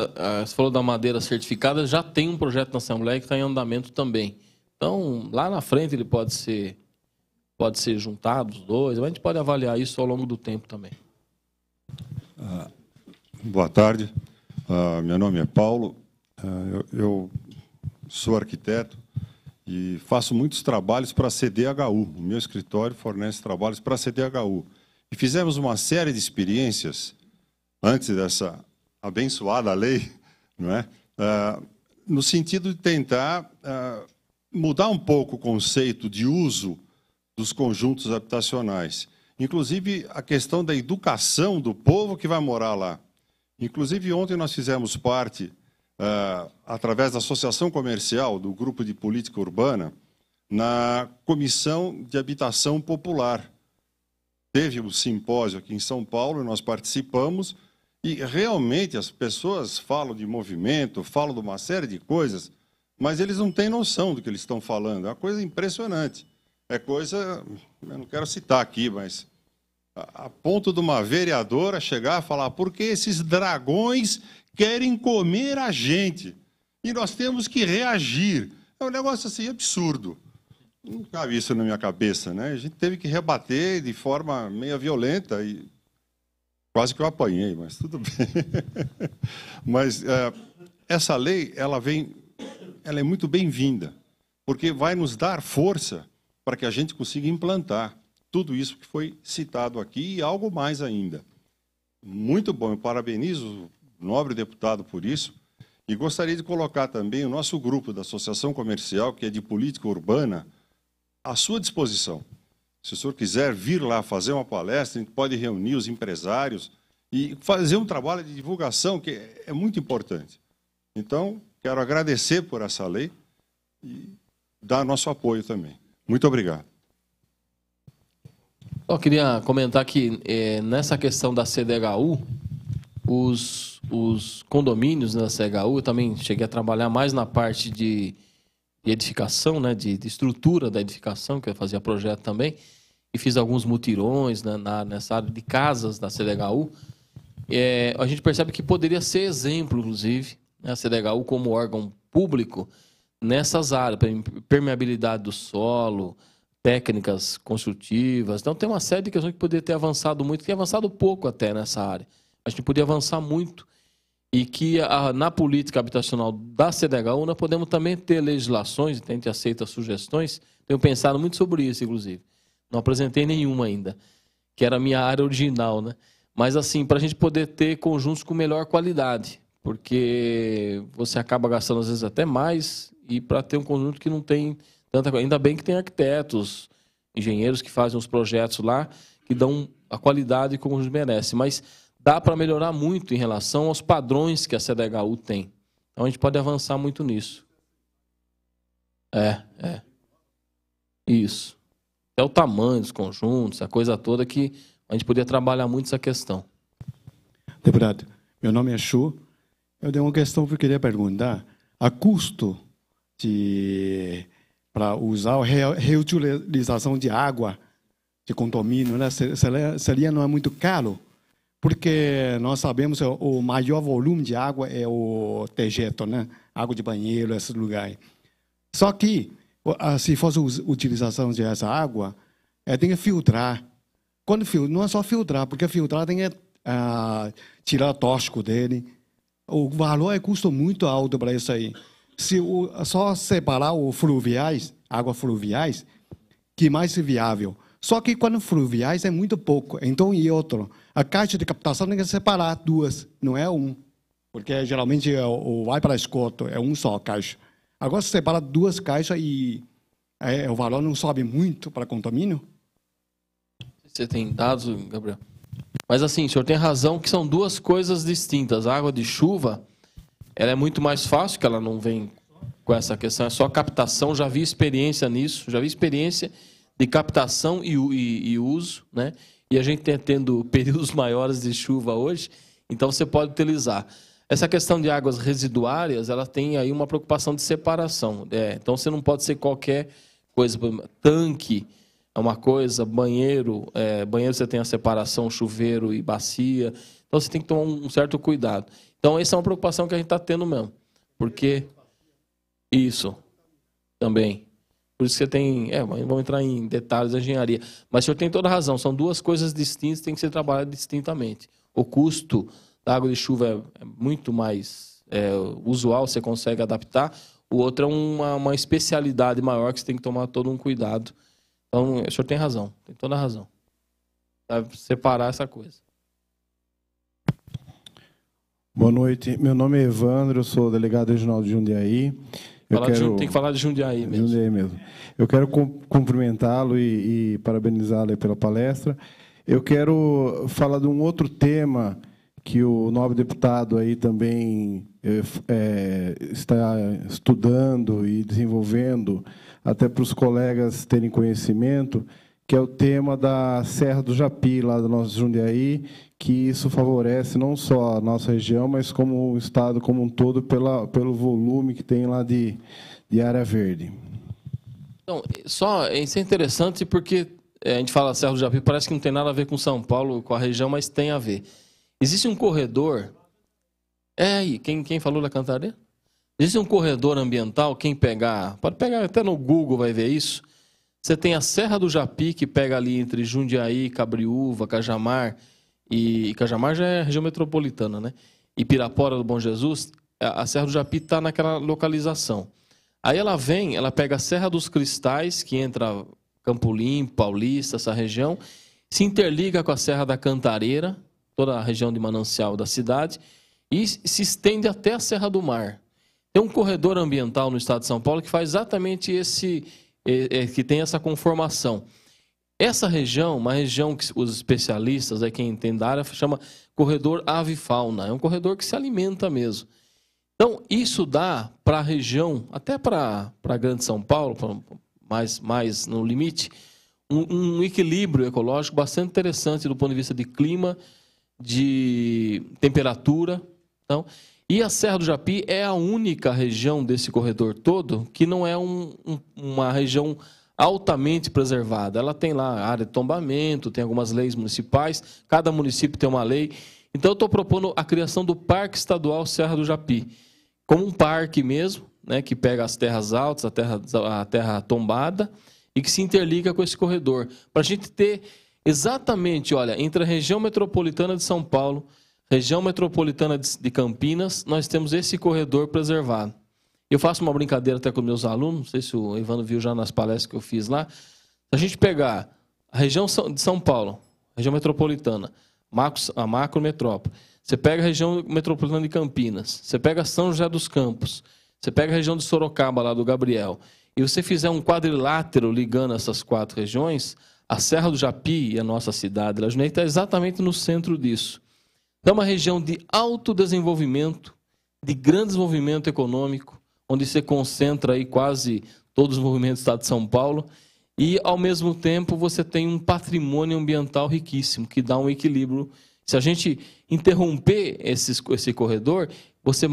você falou da madeira certificada, já tem um projeto na Assembleia que está em andamento também. Então, lá na frente ele pode ser juntado, os dois, mas a gente pode avaliar isso ao longo do tempo também. Boa tarde, meu nome é Paulo, eu sou arquiteto e faço muitos trabalhos para a CDHU. O meu escritório fornece trabalhos para a CDHU. E fizemos uma série de experiências antes dessa abençoada lei, não é? No sentido de tentar mudar um pouco o conceito de uso dos conjuntos habitacionais. Inclusive, a questão da educação do povo que vai morar lá. Inclusive, ontem nós fizemos parte, através da Associação Comercial, do Grupo de Política Urbana, na Comissão de Habitação Popular. Teve um simpósio aqui em São Paulo, nós participamos, e realmente as pessoas falam de movimento, falam de uma série de coisas, mas eles não têm noção do que eles estão falando. É uma coisa impressionante. É coisa, eu não quero citar aqui, mas a ponto de uma vereadora chegar a falar porque esses dragões querem comer a gente e nós temos que reagir. É um negócio assim absurdo. Não cabe isso na minha cabeça, né? A gente teve que rebater de forma meio violenta e quase que eu apanhei, mas tudo bem. Mas essa lei, ela é muito bem-vinda, porque vai nos dar força para que a gente consiga implantar tudo isso que foi citado aqui e algo mais ainda. Muito bom, eu parabenizo o nobre deputado por isso e gostaria de colocar também o nosso grupo da Associação Comercial, que é de política urbana, à sua disposição. Se o senhor quiser vir lá fazer uma palestra, a gente pode reunir os empresários e fazer um trabalho de divulgação que é muito importante. Então, quero agradecer por essa lei e dar nosso apoio também. Muito obrigado. Eu queria comentar que nessa questão da CDHU, os condomínios da CDHU, eu também cheguei a trabalhar mais na parte de edificação, né, de estrutura da edificação, que eu fazia projeto também, e fiz alguns mutirões, né, nessa área de casas da CDHU. A gente percebe que poderia ser exemplo, inclusive, né, a CDHU como órgão público nessas áreas, permeabilidade do solo, técnicas construtivas. Então, tem uma série de questões que poderia ter avançado muito, tem avançado pouco até nessa área. A gente podia avançar muito e que na política habitacional da CDHU nós podemos também ter legislações, a gente aceita sugestões. Tenho pensado muito sobre isso, inclusive. Não apresentei nenhuma ainda, que era a minha área original, né? Mas, assim, para a gente poder ter conjuntos com melhor qualidade, porque você acaba gastando, às vezes, até mais, e para ter um conjunto que não tem tanta coisa. Ainda bem que tem arquitetos, engenheiros que fazem os projetos lá, que dão a qualidade como nos merece. Mas dá para melhorar muito em relação aos padrões que a CDHU tem. Então a gente pode avançar muito nisso. Isso. É o tamanho dos conjuntos, a coisa toda que a gente poderia trabalhar muito essa questão. Deputado, meu nome é Chu. Eu tenho uma questão que eu queria perguntar. A custo para usar a reutilização de água de condomínio, né, seria não é muito caro? Porque nós sabemos que o maior volume de água é o dejeto, né? Água de banheiro, esses lugares. Só que, se fosse a utilização dessa água, tem que filtrar. Não é só filtrar, porque filtrar tem que tirar o tóxico dele. O valor custa muito alto para isso aí. Se só separar os fluviais, águas fluviais, que mais é viável. Só que quando fluviais é muito pouco. Então, e outro, a caixa de captação tem que separar duas, não é um. Porque geralmente vai para esgoto, é um só caixa. Agora, se separa duas caixas e o valor não sobe muito para condomínio? Você tem dados, Gabriel? Mas assim, o senhor tem razão que são duas coisas distintas. A água de chuva, ela é muito mais fácil, que ela não vem com essa questão, é só captação. Já vi experiência nisso, já vi experiência de captação e uso, né? E a gente tendo períodos maiores de chuva hoje, então você pode utilizar. Essa questão de águas residuárias, ela tem aí uma preocupação de separação. Então você não pode ser qualquer coisa. Tanque é uma coisa, banheiro você tem a separação, chuveiro e bacia. Então você tem que tomar um certo cuidado. Então essa é uma preocupação que a gente está tendo mesmo. Porque isso também. Por isso que você tem... vamos entrar em detalhes da engenharia. Mas o senhor tem toda a razão. São duas coisas distintas, tem que ser trabalhadas distintamente. O custo da água de chuva é muito mais usual, você consegue adaptar. O outro é uma especialidade maior que você tem que tomar todo um cuidado. Então, o senhor tem razão. Tem toda a razão. Para separar essa coisa. Boa noite. Meu nome é Evandro, eu sou delegado regional de Jundiaí. Tem que falar de Jundiaí mesmo. Jundiaí mesmo. Eu quero cumprimentá-lo e parabenizá-lo pela palestra. Eu quero falar de um outro tema que o nobre deputado aí também está estudando e desenvolvendo, até para os colegas terem conhecimento, que é o tema da Serra do Japi, lá do nosso Jundiaí, que isso favorece não só a nossa região, mas como o estado como um todo, pelo volume que tem lá de área verde. Então, isso é interessante porque a gente fala Serra do Japi, parece que não tem nada a ver com São Paulo, com a região, mas tem a ver. Existe um corredor... quem falou da Cantareira? Existe um corredor ambiental, pode pegar até no Google, vai ver isso. Você tem a Serra do Japi, que pega ali entre Jundiaí, Cabriúva, Cajamar, e Cajamar já é região metropolitana, né? E Pirapora do Bom Jesus, a Serra do Japi está naquela localização. Aí ela pega a Serra dos Cristais, que entra Campo Limpo, Paulista, essa região, se interliga com a Serra da Cantareira, toda a região de manancial da cidade, e se estende até a Serra do Mar. Tem um corredor ambiental no estado de São Paulo que faz exatamente que tem essa conformação. Essa região, uma região que os especialistas, quem entende da área, chama corredor avifauna. É um corredor que se alimenta mesmo. Então, isso dá para a região, até para a Grande São Paulo, mais no limite, um equilíbrio ecológico bastante interessante do ponto de vista de clima, de temperatura. Então, e a Serra do Japi é a única região desse corredor todo que não é uma região altamente preservada. Ela tem lá área de tombamento, tem algumas leis municipais, cada município tem uma lei. Então, eu estou propondo a criação do Parque Estadual Serra do Japi, como um parque mesmo, né, que pega as terras altas, a terra tombada, e que se interliga com esse corredor, para a gente ter exatamente, entre a região metropolitana de São Paulo, região metropolitana de Campinas, nós temos esse corredor preservado. Eu faço uma brincadeira até com meus alunos, não sei se o Ivano viu já nas palestras que eu fiz lá. Se a gente pegar a região de São Paulo, região metropolitana, a macrometrópole, você pega a região metropolitana de Campinas, você pega São José dos Campos, você pega a região de Sorocaba, lá do Gabriel, e você fizer um quadrilátero ligando essas quatro regiões, A Serra do Japi e a nossa cidade, La Junei, está exatamente no centro disso. É uma região de alto desenvolvimento, de grande desenvolvimento econômico, onde se concentra aí quase todo o desenvolvimento do Estado de São Paulo, e, ao mesmo tempo, você tem um patrimônio ambiental riquíssimo, que dá um equilíbrio. Se a gente interromper esse corredor, você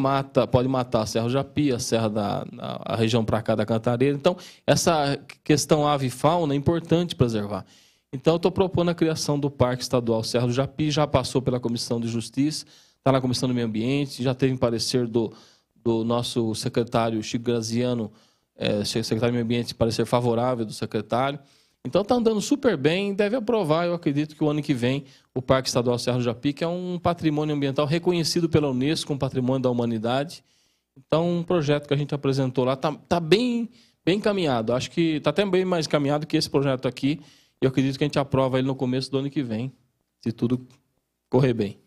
pode matar a Serra do Japi, a Serra a região para cá da Cantareira. Então, essa questão ave e fauna é importante preservar. Então, eu estou propondo a criação do Parque Estadual Serra do Japi, já passou pela Comissão de Justiça, está na Comissão do Meio Ambiente, já teve parecer do nosso secretário Chico Graziano, secretário do Meio Ambiente, parecer favorável do secretário. Então, está andando super bem, deve aprovar, eu acredito que o ano que vem, o Parque Estadual Serra do Japi, que é um patrimônio ambiental reconhecido pela Unesco, um patrimônio da humanidade. Então, um projeto que a gente apresentou lá está bem encaminhado. Acho que está até bem mais encaminhado que esse projeto aqui. E eu acredito que a gente aprova ele no começo do ano que vem, se tudo correr bem.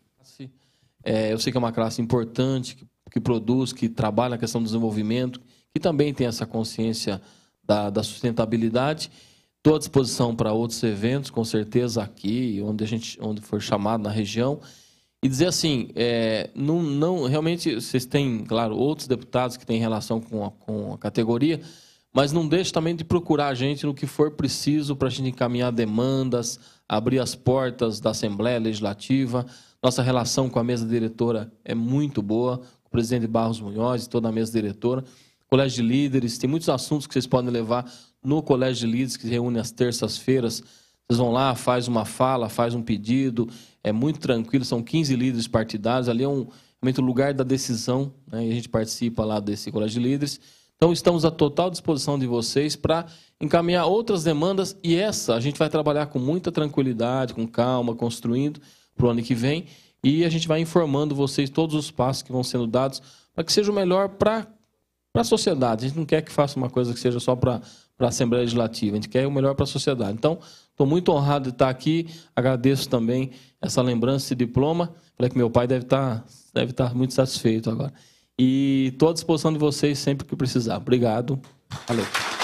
Eu sei que é uma classe importante, que produz, que trabalha na questão do desenvolvimento, que também tem essa consciência da sustentabilidade. Estou à disposição para outros eventos, com certeza, aqui, onde for chamado na região. E dizer assim, realmente, vocês têm, claro, outros deputados que têm relação com a categoria, mas não deixe também de procurar a gente no que for preciso para a gente encaminhar demandas, abrir as portas da Assembleia Legislativa. Nossa relação com a mesa diretora é muito boa, com o presidente Barros Munhoz e toda a mesa diretora. Colégio de Líderes, tem muitos assuntos que vocês podem levar no Colégio de Líderes, que se reúne às terças-feiras. Vocês vão lá, faz uma fala, faz um pedido, é muito tranquilo, são 15 líderes partidários, ali é realmente o lugar da decisão, né, e a gente participa lá desse Colégio de Líderes. Então, estamos à total disposição de vocês para encaminhar outras demandas, e essa a gente vai trabalhar com muita tranquilidade, com calma, construindo para o ano que vem, e a gente vai informando vocês todos os passos que vão sendo dados para que seja o melhor para a sociedade. A gente não quer que faça uma coisa que seja só para a Assembleia Legislativa, a gente quer o melhor para a sociedade. Então, estou muito honrado de estar aqui, agradeço também essa lembrança e diploma. Falei que meu pai deve estar muito satisfeito agora. E estou à disposição de vocês sempre que precisar. Obrigado. Valeu.